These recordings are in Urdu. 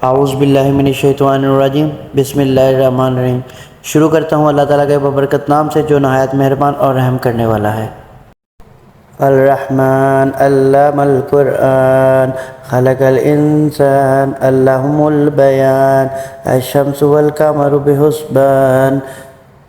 اعوذ باللہ من الشیطان الرجیم، بسم اللہ الرحمن الرحیم۔ شروع کرتا ہوں اللہ تعالیٰ کے ببرکت نام سے جو نہایت مہربان اور رحم کرنے والا ہے۔ الرحمن علم القرآن خلق الانسان علمہ البیان الشمس والقمر بحسبان۔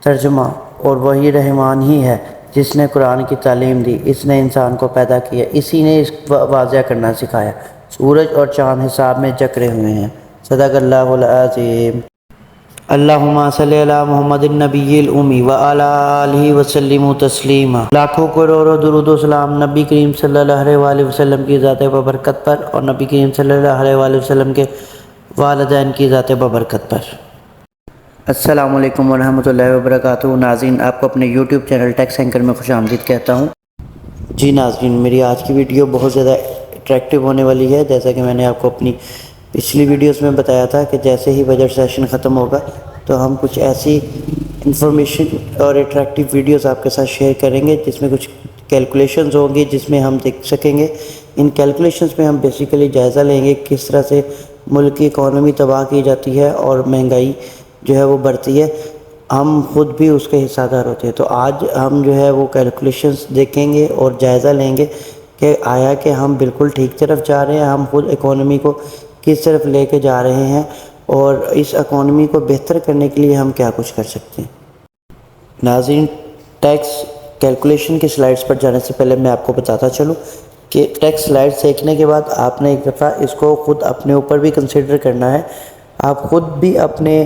ترجمہ: اور وہی رحمان ہی ہے جس نے قرآن کی تعلیم دی، اس نے انسان کو پیدا کیا، اسی نے اس کو واضح کرنا سکھایا، سورج اور چاند حساب میں جکڑے ہوئے ہیں۔ صدق اللہ العظیم۔ اللہم صلی علی محمد النبی الامی وعلی آلہ وسلم تسلیما۔ لاکھوں کروڑوں درود و سلام نبی کریم صلی اللہ علیہ وآلہ وسلم کی ذات ببرکت پر اور نبی کریم صلی اللہ علیہ وآلہ وسلم کے والدین کی ذات ببرکت پر۔ السلام علیکم ورحمۃ اللہ وبرکاتہ۔ ناظرین، آپ کو اپنے یوٹیوب چینل ٹیکس اینکر میں خوش آمدید کہتا ہوں۔ جی ناظرین، میری آج کی ویڈیو بہت زیادہ اٹریکٹیو ہونے والی ہے۔ جیسا کہ میں نے آپ کو اپنی پچھلی ویڈیوز میں بتایا تھا کہ جیسے ہی بجٹ سیشن ختم ہوگا تو ہم کچھ ایسی انفارمیشن اور اٹریکٹیو ویڈیوز آپ کے ساتھ شیئر کریں گے جس میں کچھ کیلکولیشنز ہوں گی، جس میں ہم دیکھ سکیں گے۔ ان کیلکولیشنز میں ہم بیسیکلی جائزہ لیں گے کس طرح سے ملک کی اکانومی تباہ کی جاتی ہے اور مہنگائی جو ہے وہ بڑھتی ہے، ہم خود بھی اس کے حصہ دار ہوتے ہیں۔ تو آج ہم جو ہے وہ کیلکولیشنز دیکھیں گے اور جائزہ لیں گے کہ آیا کہ ہم بالکل ٹھیک طرف جا رہے ہیں، ہم خود اکانومی کو کس طرف لے کے جا رہے ہیں اور اس اکانومی کو بہتر کرنے کے لیے ہم کیا کچھ کر سکتے ہیں۔ ناظرین، ٹیکس کیلکولیشن کی سلائڈز پر جانے سے پہلے میں آپ کو بتاتا چلوں کہ ٹیکس سلائڈز دیکھنے کے بعد آپ نے ایک دفعہ اس کو خود اپنے اوپر بھی کنسیڈر کرنا ہے۔ آپ خود بھی اپنے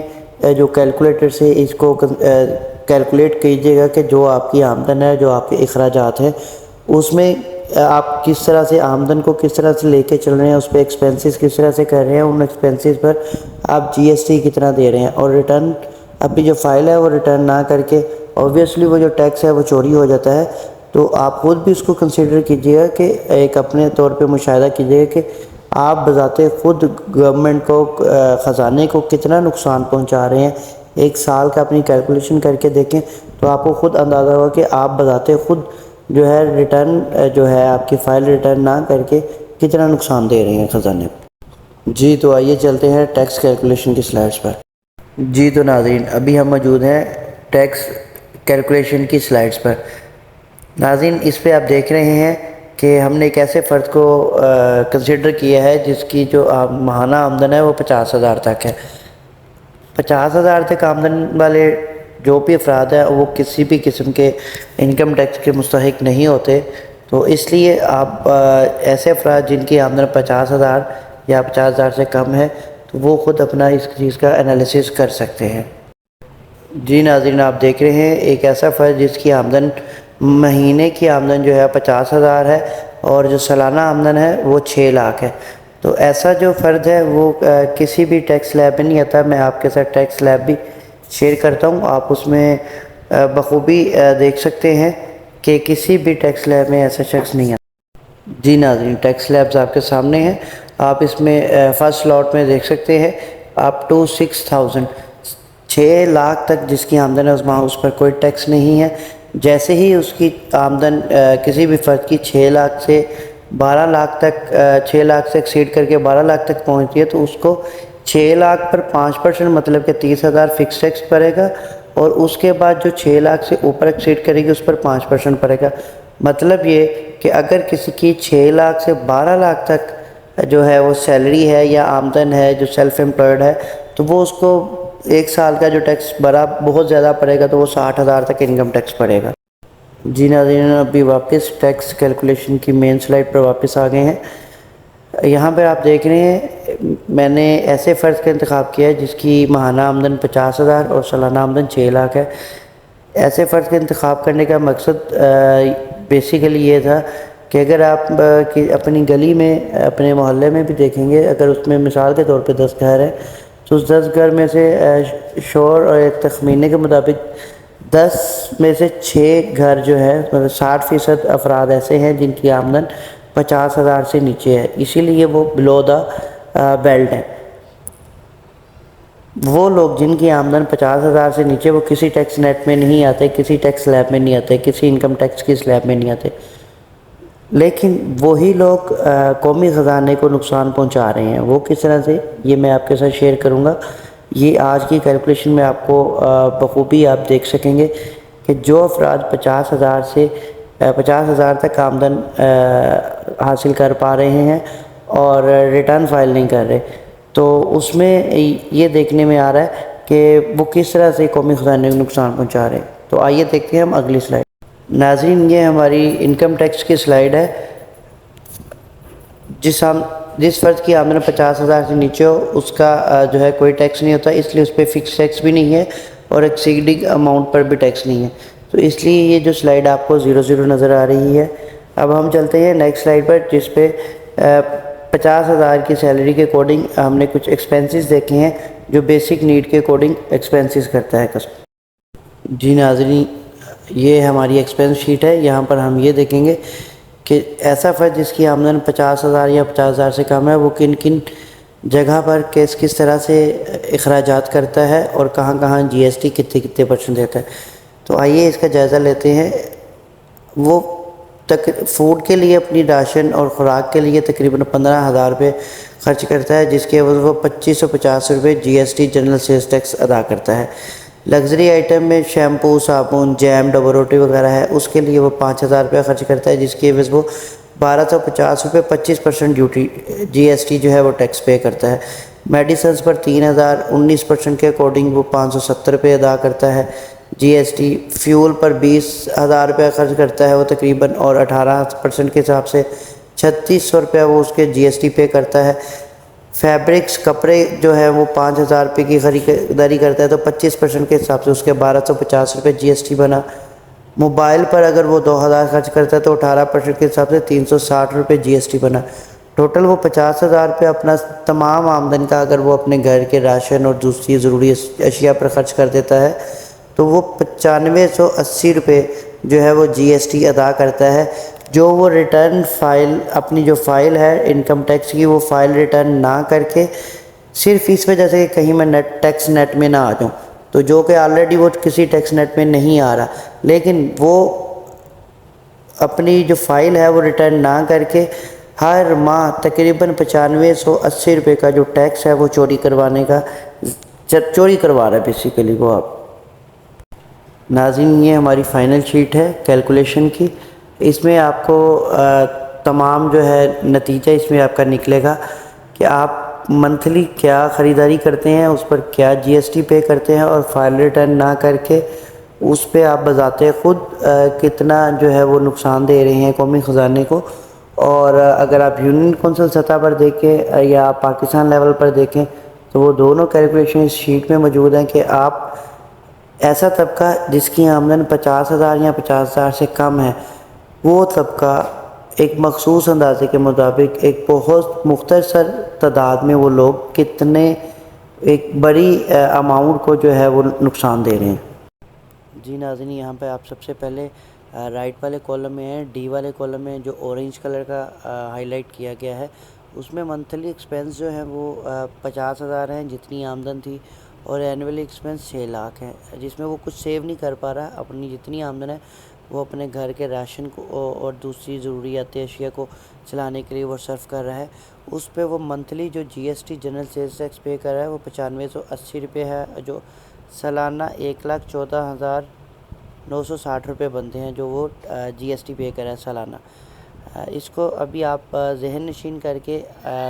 جو کیلکولیٹر سے اس کو کیلکولیٹ کیجئے گا کہ جو آپ کی آمدن ہے، جو آپ کے اخراجات ہیں، اس میں آپ کس طرح سے آمدن کو کس طرح سے لے کے چل رہے ہیں، اس پہ ایکسپینسز کس طرح سے کر رہے ہیں، ان ایکسپینسز پر آپ جی ایس ٹی کتنا دے رہے ہیں، اور ریٹرن اپنی جو فائل ہے وہ ریٹرن نہ کر کے اوبویسلی وہ جو ٹیکس ہے وہ چوری ہو جاتا ہے۔ تو آپ خود بھی اس کو کنسیڈر کیجئے گا کہ ایک اپنے طور پہ مشاہدہ کیجئے گا کہ آپ بذات خود گورنمنٹ کو، خزانے کو کتنا نقصان پہنچا رہے ہیں۔ ایک سال کا اپنی کیلکولیشن کر کے دیکھیں تو آپ کو خود اندازہ ہوگا کہ آپ بذات خود جو ہے ریٹرن جو ہے آپ کی فائل ریٹرن نہ کر کے کتنا نقصان دے رہے ہیں خزانے کو۔ جی تو آئیے چلتے ہیں ٹیکس کیلکولیشن کی سلائڈز پر۔ جی تو ناظرین، ابھی ہم موجود ہیں ٹیکس کیلکولیشن کی سلائڈز پر۔ ناظرین، اس پہ آپ دیکھ رہے ہیں کہ ہم نے ایک ایسے فرد کو کنسیڈر کیا ہے جس کی جو ماہانہ آمدن ہے وہ 50,000 تک ہے۔ 50,000 تک آمدن والے جو بھی افراد ہیں وہ کسی بھی قسم کے انکم ٹیکس کے مستحق نہیں ہوتے۔ تو اس لیے آپ ایسے افراد جن کی آمدن 50,000 یا 50,000 سے کم ہے تو وہ خود اپنا اس چیز کا انالیسس کر سکتے ہیں۔ جی ناظرین، آپ دیکھ رہے ہیں ایک ایسا فرد جس کی آمدن مہینے کی آمدن جو ہے 50,000 ہے اور جو سالانہ آمدن ہے وہ 6 لاکھ ہے۔ تو ایسا جو فرد ہے وہ کسی بھی ٹیکس سلیب میں نہیں آتا۔ میں آپ کے ساتھ ٹیکس سلیب بھی شیئر کرتا ہوں، آپ اس میں بخوبی دیکھ سکتے ہیں کہ کسی بھی ٹیکس سلیب میں ایسا شخص نہیں آتا۔ جی ناظرین، ٹیکس سلیبز آپ کے سامنے ہیں، آپ اس میں فرسٹ لاٹ میں دیکھ سکتے ہیں اپ ٹو 6,000، 6 لاکھ تک جس کی آمدن ہے اس پر کوئی ٹیکس نہیں ہے۔ جیسے ہی اس کی آمدن کسی بھی فرد کی 6 لاکھ سے 12 لاکھ تک 6 لاکھ سے ایکسیڈ کر کے 12 لاکھ تک پہنچتی ہے تو اس کو 6 لاکھ پر 5% مطلب کہ 30,000 فکس ٹیکس پڑے گا، اور اس کے بعد جو 6 لاکھ سے اوپر ایکسیڈ کرے گی اس پر 5% پڑے گا۔ مطلب یہ کہ اگر کسی کی 6 لاکھ سے 12 لاکھ تک جو ہے وہ سیلری ہے یا آمدن ہے، جو سیلف امپلائڈ ہے، تو وہ اس کو ایک سال کا جو ٹیکس بڑا بہت زیادہ پڑے گا تو وہ 60,000 تک انکم ٹیکس پڑے گا۔ جی ناظرین، ابھی واپس ٹیکس کیلکولیشن کی مین سلائڈ پر واپس آ گئے ہیں۔ یہاں پہ آپ دیکھ رہے ہیں میں نے ایسے فرد کا انتخاب کیا ہے جس کی ماہانہ آمدن 50,000 اور سالانہ آمدن 6 لاکھ ہے۔ ایسے فرد کا انتخاب کرنے کا مقصد بیسیکلی یہ تھا کہ اگر آپ اپنی گلی میں، اپنے محلے میں بھی دیکھیں گے، اگر اس میں مثال کے طور پہ 10 گھر ہیں تو اس 10 گھر میں سے شور اور ایک تخمینے کے مطابق 10 میں سے 6 گھر جو ہے مطلب 60% افراد ایسے ہیں جن کی آمدن 50,000 سے نیچے ہے، اسی لیے وہ بلو دا بیلٹ ہیں۔ وہ لوگ جن کی آمدن 50,000 سے نیچے، وہ کسی ٹیکس نیٹ میں نہیں آتے، کسی ٹیکس سلیب میں نہیں آتے، کسی انکم ٹیکس کی سلیب میں نہیں آتے۔ لیکن وہی لوگ قومی خزانے کو نقصان پہنچا رہے ہیں. وہ کس طرح سے، یہ میں آپ کے ساتھ شیئر کروں گا. یہ آج کی کیلکولیشن میں آپ کو بخوبی آپ دیکھ سکیں گے کہ جو افراد 50,000 تک آمدن حاصل کر پا رہے ہیں اور ریٹرن فائل نہیں کر رہے، تو اس میں یہ دیکھنے میں آ رہا ہے کہ وہ کس طرح سے قومی خزانے کو نقصان پہنچا رہے ہیں. تو آئیے دیکھتے ہیں ہم اگلی سلائڈ. ناظرین، یہ ہماری انکم ٹیکس کی سلائیڈ ہے. جس فرد کی آمدن 50,000 سے نیچے ہو اس کا جو ہے کوئی ٹیکس نہیں ہوتا، اس لیے اس پہ فکس ٹیکس بھی نہیں ہے اور ایکسیڈنگ اماؤنٹ پر بھی ٹیکس نہیں ہے. تو اس لیے یہ جو سلائیڈ آپ کو 00 نظر آ رہی ہے. اب ہم چلتے ہیں نیکسٹ سلائیڈ پر، جس پہ 50,000 کی سیلری کے اکارڈنگ ہم نے کچھ ایکسپینسز دیکھے ہیں جو بیسک نیڈ کے اکارڈنگ ایکسپینسز کرتا ہے کسٹمر. جی ناظرین، یہ ہماری ایکسپینس شیٹ ہے. یہاں پر ہم یہ دیکھیں گے کہ ایسا فرد جس کی آمدن 50,000 یا 50,000 سے کم ہے وہ کن کن جگہ پر کس طرح سے اخراجات کرتا ہے اور کہاں کہاں جی ایس ٹی کتنے پرسنٹ دیتا ہے. تو آئیے اس کا جائزہ لیتے ہیں. وہ فوڈ کے لیے، اپنی راشن اور خوراک کے لیے تقریباً 15,000 روپے خرچ کرتا ہے، جس کے عوض وہ 2550 روپے G S T general sales tax ادا کرتا ہے. لگژری آئٹم میں شیمپو، صابن، جیم، ڈبل روٹی وغیرہ ہے، اس کے لیے وہ 5,000 روپے خرچ کرتا ہے، جس کی عوض وہ 1,250 روپے 25% ڈیوٹی جی ایس ٹی جو ہے وہ ٹیکس پے کرتا ہے. میڈیسنز پر 3,000 19% کے اکارڈنگ وہ 570 روپے ادا کرتا ہے جی ایس ٹی. فیول پر 20,000 روپے خرچ کرتا ہے وہ تقریباً، اور 18% کے حساب سے 3,600 روپے وہ اس کے جی ایس ٹی پے کرتا ہے. فیبرکس، کپڑے جو ہے وہ 5,000 روپے کی خریداری کرتا ہے تو 25% کے حساب سے اس کے 1,250 روپے جی ایس ٹی بنا. موبائل پر اگر وہ 2,000 خرچ کرتا ہے تو 18% کے حساب سے 360 روپے جی ایس ٹی بنا. ٹوٹل وہ 50,000 روپے اپنا تمام آمدن کا اگر وہ اپنے گھر کے راشن اور دوسری ضروری اشیاء پر خرچ کر دیتا ہے تو وہ 9,580 روپے جو ہے وہ جی ایس ٹی ادا کرتا ہے. جو وہ ریٹرن فائل، اپنی جو فائل ہے انکم ٹیکس کی، وہ فائل ریٹرن نہ کر کے صرف اس وجہ سے کہ کہیں میں ٹیکس نیٹ میں نہ آ جاؤں، تو جو کہ آلریڈی وہ کسی ٹیکس نیٹ میں نہیں آ رہا، لیکن وہ اپنی جو فائل ہے وہ ریٹرن نہ کر کے ہر ماہ تقریباً 9,580 روپے کا جو ٹیکس ہے وہ چوری کروا رہا ہے بیسیکلی وہ. آپ ناظرین، یہ ہماری فائنل شیٹ ہے کیلکولیشن کی. اس میں آپ کو تمام جو ہے نتیجہ اس میں آپ کا نکلے گا کہ آپ منتھلی کیا خریداری کرتے ہیں، اس پر کیا جی ایس ٹی پے کرتے ہیں، اور فائل ریٹرن نہ کر کے اس پہ آپ بذات خود کتنا جو ہے وہ نقصان دے رہے ہیں قومی خزانے کو. اور اگر آپ یونین کونسل سطح پر دیکھیں یا آپ پاکستان لیول پر دیکھیں تو وہ دونوں کیلکولیشن اس شیٹ میں موجود ہیں کہ آپ ایسا طبقہ جس کی آمدن 50,000 یا 50,000 سے کم ہے، وہ طبقہ ایک مخصوص اندازے کے مطابق ایک بہت مختصر تعداد میں وہ لوگ کتنے ایک بڑی اماؤنٹ کو جو ہے وہ نقصان دے رہے ہیں. جی ناظرین، یہاں پہ آپ سب سے پہلے رائٹ والے کالم میں ہیں، ڈی والے کالم میں جو اورنج کلر کا ہائی لائٹ کیا گیا ہے، اس میں منتھلی ایکسپینس جو ہیں وہ 50,000 ہیں جتنی آمدن تھی، اور اینولی ایکسپینس 6 لاکھ ہیں، جس میں وہ کچھ سیو نہیں کر پا رہا. اپنی جتنی آمدن ہے وہ اپنے گھر کے راشن کو اور دوسری ضروریات اشیاء کو چلانے کے لیے وہ صرف کر رہا ہے. اس پہ وہ منتھلی جو G S T general sales tax pay کر رہا ہے وہ 9,580 روپے ہے، جو سالانہ 1,14,960 روپے بنتے ہیں جو وہ جی ایس ٹی پے کر رہا ہے سالانہ. اس کو ابھی آپ ذہن نشین کر کے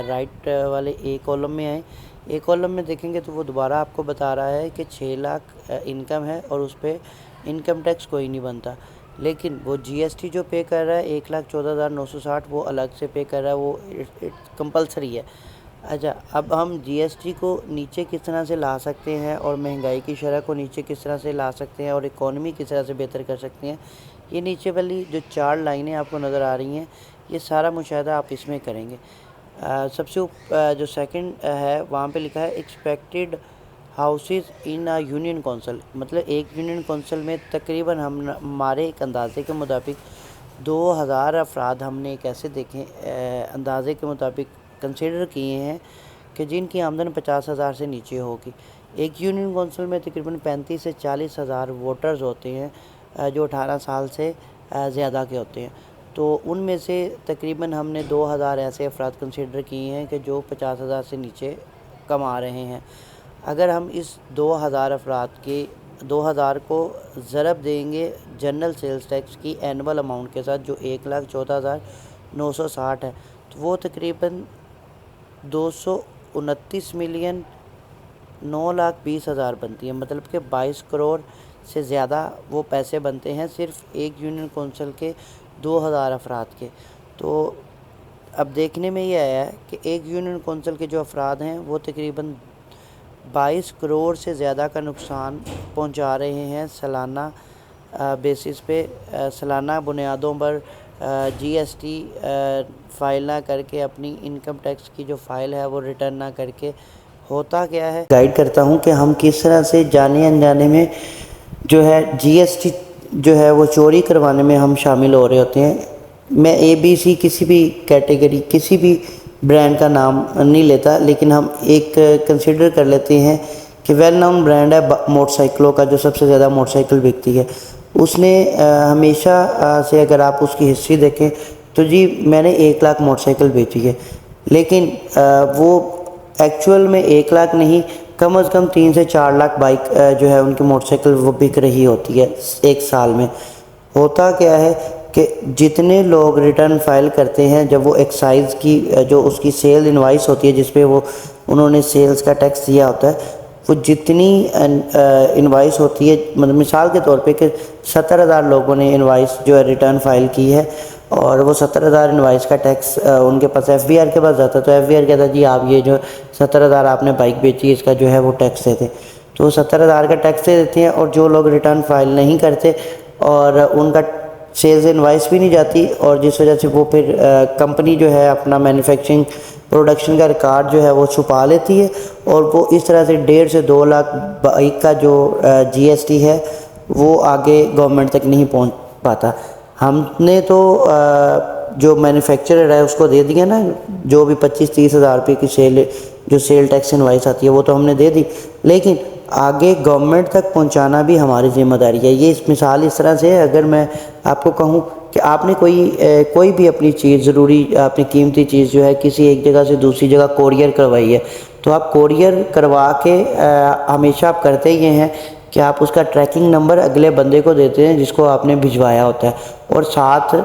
رائٹ والے اے کالم میں آئیں. اے کالم میں دیکھیں گے تو وہ دوبارہ آپ کو بتا رہا ہے کہ 6 لاکھ انکم ہے اور اس پہ انکم ٹیکس کوئی نہیں بنتا، لیکن وہ جی ایس ٹی جو پے کر رہا ہے 1,14,960 وہ الگ سے پے کر رہا ہے، وہ کمپلسری ہے. اچھا، اب ہم جی ایس ٹی کو نیچے کس طرح سے لا سکتے ہیں اور مہنگائی کی شرح کو نیچے کس طرح سے لا سکتے ہیں اور اکانومی کس طرح سے بہتر کر سکتے ہیں، یہ نیچے والی جو 4 لائنیں آپ کو نظر آ رہی ہیں یہ سارا مشاہدہ آپ اس میں کریں گے. سب سے جو سیکنڈ ہے وہاں پہ لکھا ہے expected houses in union council, مطلب ایک یونین کونسل میں تقریباً ہمارے ایک اندازے کے مطابق 2,000 افراد ہم نے ایک ایسے دیکھیں اندازے کے مطابق کنسیڈر کیے ہیں کہ جن کی آمدن 50,000 سے نیچے ہوگی. ایک یونین کونسل میں تقریباً 35,000 سے 40,000 ووٹرز ہوتے ہیں جو 18 سال سے زیادہ کے ہوتے ہیں. تو ان میں سے تقریباً ہم نے 2,000 ایسے افراد کنسیڈر کیے ہیں کہ جو 50,000 سے نیچے کما رہے ہیں۔ اگر ہم اس 2,000 افراد کے 2,000 کو ضرب دیں گے جنرل سیلز ٹیکس کی اینول اماؤنٹ کے ساتھ جو 1,14,960 ہے، تو وہ تقریباً 229,920,000 بنتی ہے، مطلب کہ 22 کروڑ سے زیادہ وہ پیسے بنتے ہیں صرف ایک یونین کونسل کے 2,000 افراد کے۔ تو اب دیکھنے میں یہ آیا ہے کہ ایک یونین کونسل کے جو افراد ہیں وہ تقریباً 22 کروڑ سے زیادہ کا نقصان پہنچا رہے ہیں سالانہ بیسس پہ، سالانہ بنیادوں پر جی ایس ٹی فائل نہ کر کے، اپنی انکم ٹیکس کی جو فائل ہے وہ ریٹرن نہ کر کے۔ ہوتا کیا ہے، گائیڈ کرتا ہوں کہ ہم کس طرح سے جانے انجانے میں جو ہے جی ایس ٹی جو ہے وہ چوری کروانے میں ہم شامل ہو رہے ہوتے ہیں۔ میں اے بی سی کسی بھی کیٹیگری کسی بھی برانڈ کا نام نہیں لیتا، لیکن ہم ایک کنسیڈر کر لیتے ہیں کہ ویل نون برانڈ ہے موٹر سائیکلوں کا، جو سب سے زیادہ موٹر سائیکل بکتی ہے۔ اس نے ہمیشہ سے اگر آپ اس کی ہسٹری دیکھیں تو جی میں نے 1,00,000 موٹر سائیکل بیچی ہے، لیکن وہ ایکچول میں 1,00,000 نہیں، کم از کم 3 سے 4 لاکھ بائک جو ہے ان کی موٹر سائیکل وہ بک رہی ہوتی ہے ایک سال میں۔ ہوتا کیا ہے کہ جتنے لوگ ریٹرن فائل کرتے ہیں، جب وہ ایکسائز کی جو اس کی سیل انوائس ہوتی ہے جس پہ وہ انہوں نے سیلز کا ٹیکس دیا ہوتا ہے، وہ جتنی انوائس ہوتی ہے، مطلب مثال کے طور پہ کہ 70,000 لوگوں نے انوائس جو ہے ریٹرن فائل کی ہے، اور وہ 70,000 انوائس کا ٹیکس ان کے پاس ایف بی آر کے پاس جاتا ہے، تو ایف بی آر کہتا ہے جی آپ یہ جو 70,000 آپ نے بائک بیچی اس کا جو ہے وہ ٹیکس دیتے، تو 70,000 کا ٹیکس دے دیتے ہیں۔ اور جو لوگ ریٹرن فائل نہیں کرتے اور ان کا سیلز انوائس بھی نہیں جاتی، اور جس وجہ سے وہ پھر کمپنی جو ہے اپنا مینوفیکچرنگ پروڈکشن کا ریکارڈ جو ہے وہ چھپا لیتی ہے، اور وہ اس طرح سے 1.5 سے 2 لاکھ بائک کا جو جی ایس ٹی ہے وہ آگے گورنمنٹ تک نہیں پہنچ پاتا۔ ہم نے تو جو مینوفیکچرر ہے اس کو دے دیا نا، جو بھی 25-30 ہزار روپے کی سیل ٹیکس انوائس آتی ہے وہ تو ہم نے دے دی، لیکن آگے گورنمنٹ تک پہنچانا بھی ہماری ذمہ داری ہے۔ یہ اس مثال اس طرح سے ہے، اگر میں آپ کو کہوں کہ آپ نے کوئی بھی اپنی چیز ضروری، اپنی قیمتی چیز جو ہے کسی ایک جگہ سے دوسری جگہ کوریئر کروائی ہے، تو آپ کوریئر کروا کے ہمیشہ آپ کرتے یہ ہیں کہ آپ اس کا ٹریکنگ نمبر اگلے بندے کو دیتے ہیں جس کو آپ نے بھجوایا ہوتا ہے، اور ساتھ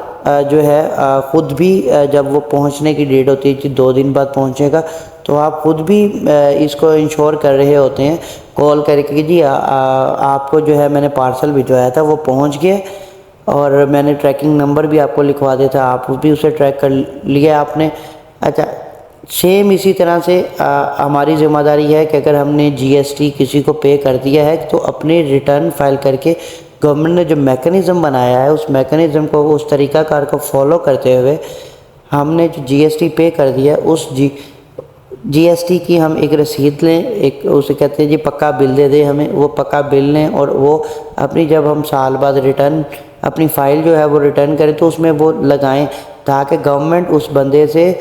جو ہے خود بھی جب وہ پہنچنے کی ڈیٹ ہوتی ہے کہ 2 دن بعد پہنچے گا، تو آپ خود بھی اس کو انشور کر رہے ہوتے ہیں کال کر کے کہ جی آپ کو جو ہے میں نے پارسل بھجوایا تھا وہ پہنچ گیا، اور میں نے ٹریکنگ نمبر بھی آپ کو لکھوا دیا تھا، آپ بھی اسے ٹریک کر لیا آپ نے۔ اچھا، سیم اسی طرح سے ہماری ذمہ داری ہے کہ اگر ہم نے جی ایس ٹی کسی کو پے کر دیا ہے تو اپنے ریٹرن فائل کر کے گورنمنٹ نے جو میکنزم بنایا ہے اس میکنزم کو، اس طریقہ کار کو فالو کرتے ہوئے ہم نے جو جی ایس ٹی پے کر دیا ہے اس جی ایس ٹی کی ہم ایک رسید لیں، ایک اسے کہتے ہیں جی پکا بل دے دے ہمیں، وہ پکا بل لیں، اور وہ اپنی جب ہم سال بعد ریٹرن اپنی فائل جو ہے وہ ریٹرن کریں تو اس میں وہ لگائیں، تاکہ گورنمنٹ اس بندے سے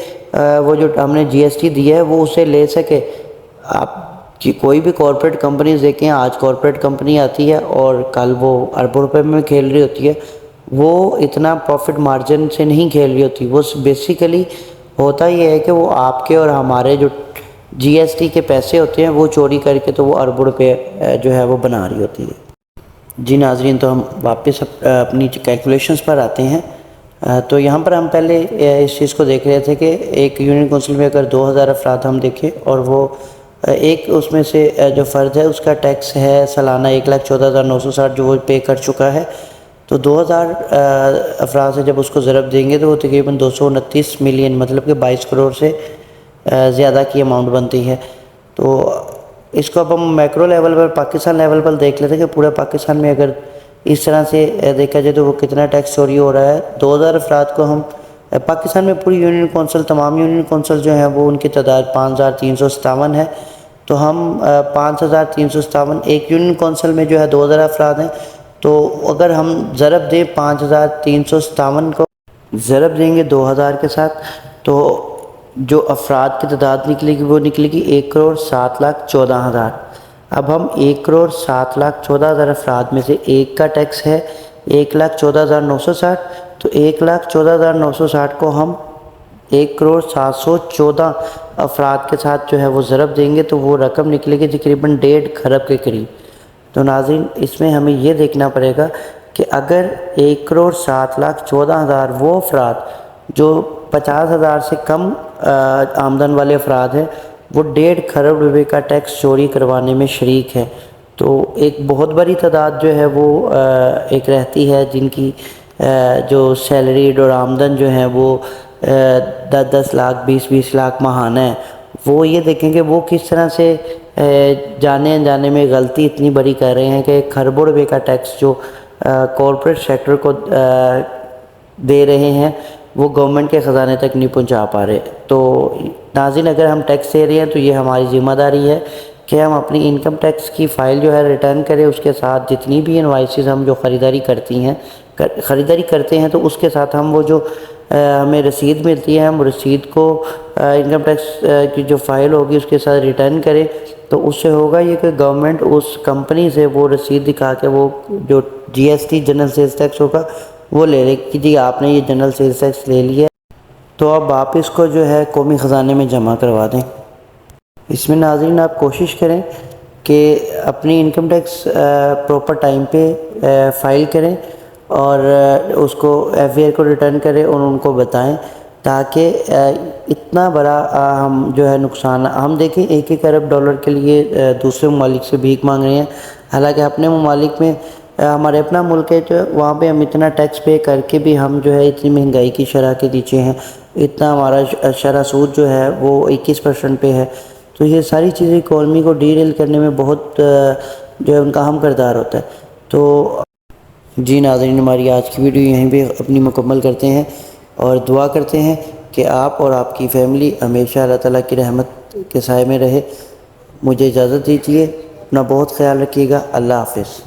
وہ جو ہم نے جی ایس ٹی دی ہے وہ اسے لے سکے۔ آپ کوئی بھی کارپوریٹ کمپنیز دیکھیں، آج کارپوریٹ کمپنی آتی ہے اور کل وہ اربوں روپے میں کھیل رہی ہوتی ہے، وہ اتنا پروفٹ مارجن سے نہیں کھیل رہی ہوتی، وہ بیسیکلی ہوتا یہ ہے کہ وہ آپ کے اور ہمارے جو جی ایس ٹی کے پیسے ہوتے ہیں وہ چوری کر کے تو وہ اربوں روپے جو ہے وہ بنا رہی ہوتی ہے۔ جی ناظرین، تو ہم واپس اپنی کیلکولیشنز پر آتے ہیں۔ تو یہاں پر ہم پہلے اس چیز کو دیکھ رہے تھے کہ ایک یونین کونسل میں اگر 2,000 افراد ہم دیکھیں اور وہ ایک اس میں سے جو فرد ہے اس کا ٹیکس ہے سالانہ 1,14,960 جو وہ پے کر چکا ہے، تو 2,000 افراد سے جب اس کو ضرب دیں گے تو وہ تقریباً 229 ملین، مطلب کہ 22 کروڑ سے زیادہ کی اماؤنٹ بنتی ہے۔ تو اس کو اب ہم میکرو لیول پر، پاکستان لیول پر دیکھ لیتے ہیں کہ پورے پاکستان میں اگر اس طرح سے دیکھا جائے تو وہ کتنا ٹیکس چوری ہو رہا ہے۔ 2,000 افراد کو ہم پاکستان میں پوری یونین کونسل، تمام یونین کونسل جو ہیں وہ ان کی تعداد 5,357 ہے، تو ہم 5,357 ایک یونین کونسل میں جو ہے 2,000 افراد ہیں، تو اگر ہم ضرب دیں 5,357 کو ضرب دیں گے 2,000 کے ساتھ، تو جو افراد کی تعداد نکلے گی وہ نکلے گی 1,07,14,000۔ اب ہم 1,07,14,000 افراد میں سے ایک کا ٹیکس ہے 1,14,960، تو 1,14,960 کو ہم 1,714 افراد کے ساتھ جو ہے وہ ضرب دیں گے تو وہ رقم نکلے گی تقریباً 1.5 کھرب کے قریب۔ تو ناظرین اس میں ہمیں یہ دیکھنا پڑے گا کہ اگر 1,07,14,000 وہ افراد جو 50,000 سے کم آمدن والے افراد ہیں وہ 1.5 کھرب روپے کا ٹیکس چوری کروانے میں شریک ہے، تو ایک بہت بڑی تعداد جو ہے وہ ایک رہتی ہے جن کی جو سیلریڈ اور آمدن جو ہیں وہ 10 لاکھ 20 لاکھ ماہانہ ہے۔ وہ یہ دیکھیں کہ وہ کس طرح سے جانے انجانے میں غلطی اتنی بڑی کر رہے ہیں کہ کھربوں روپے کا ٹیکس جو کارپوریٹ سیکٹر کو دے رہے ہیں وہ گورنمنٹ کے خزانے تک نہیں پہنچا پا رہے۔ تو ناظرین اگر ہم ٹیکس دے رہے ہیں تو یہ ہماری ذمہ داری ہے کہ ہم اپنی انکم ٹیکس کی فائل جو ہے ریٹرن کریں، اس کے ساتھ جتنی بھی انوائسز ہم جو خریداری کرتے ہیں تو اس کے ساتھ ہم وہ جو ہمیں رسید ملتی ہے ہم رسید کو انکم ٹیکس کی جو فائل ہوگی اس کے ساتھ ریٹرن کریں، تو اس سے ہوگا یہ کہ گورنمنٹ اس کمپنی سے وہ رسید دکھا کے وہ جو G S T general sales tax ہوگا وہ لے لے کہ جی آپ نے یہ جنرل سیلز ٹیکس لے لیا تو اب آپ اس کو جو ہے قومی خزانے میں جمع کروا دیں۔ اس میں ناظرین آپ کوشش کریں کہ اپنی انکم ٹیکس پراپر ٹائم پہ فائل کریں اور اس کو ایف ایئر کو ریٹرن کریں اور ان کو بتائیں، تاکہ اتنا بڑا ہم جو ہے نقصان ہم دیکھیں 1 ارب ڈالر کے لیے دوسرے ممالک سے بھیک مانگ رہے ہیں، حالانکہ اپنے ممالک میں ہمارے اپنا ملک ہے جو وہاں پہ ہم اتنا ٹیکس پے کر کے بھی ہم جو ہے اتنی مہنگائی کی شرح کے نیچے ہیں، اتنا ہمارا شرح سود جو ہے وہ 21% پہ ہے۔ تو یہ ساری چیزیں اکانومی کو ڈی ریل کرنے میں بہت جو ہے ان کا اہم کردار ہوتا ہے۔ تو جی ناظرین ہماری آج کی ویڈیو یہیں پہ اپنی مکمل کرتے ہیں اور دعا کرتے ہیں کہ آپ اور آپ کی فیملی ہمیشہ اللہ تعالیٰ کی رحمت کے سائے میں رہے۔ مجھے اجازت دیجیے، اپنا بہت خیال رکھیے گا، اللہ حافظ۔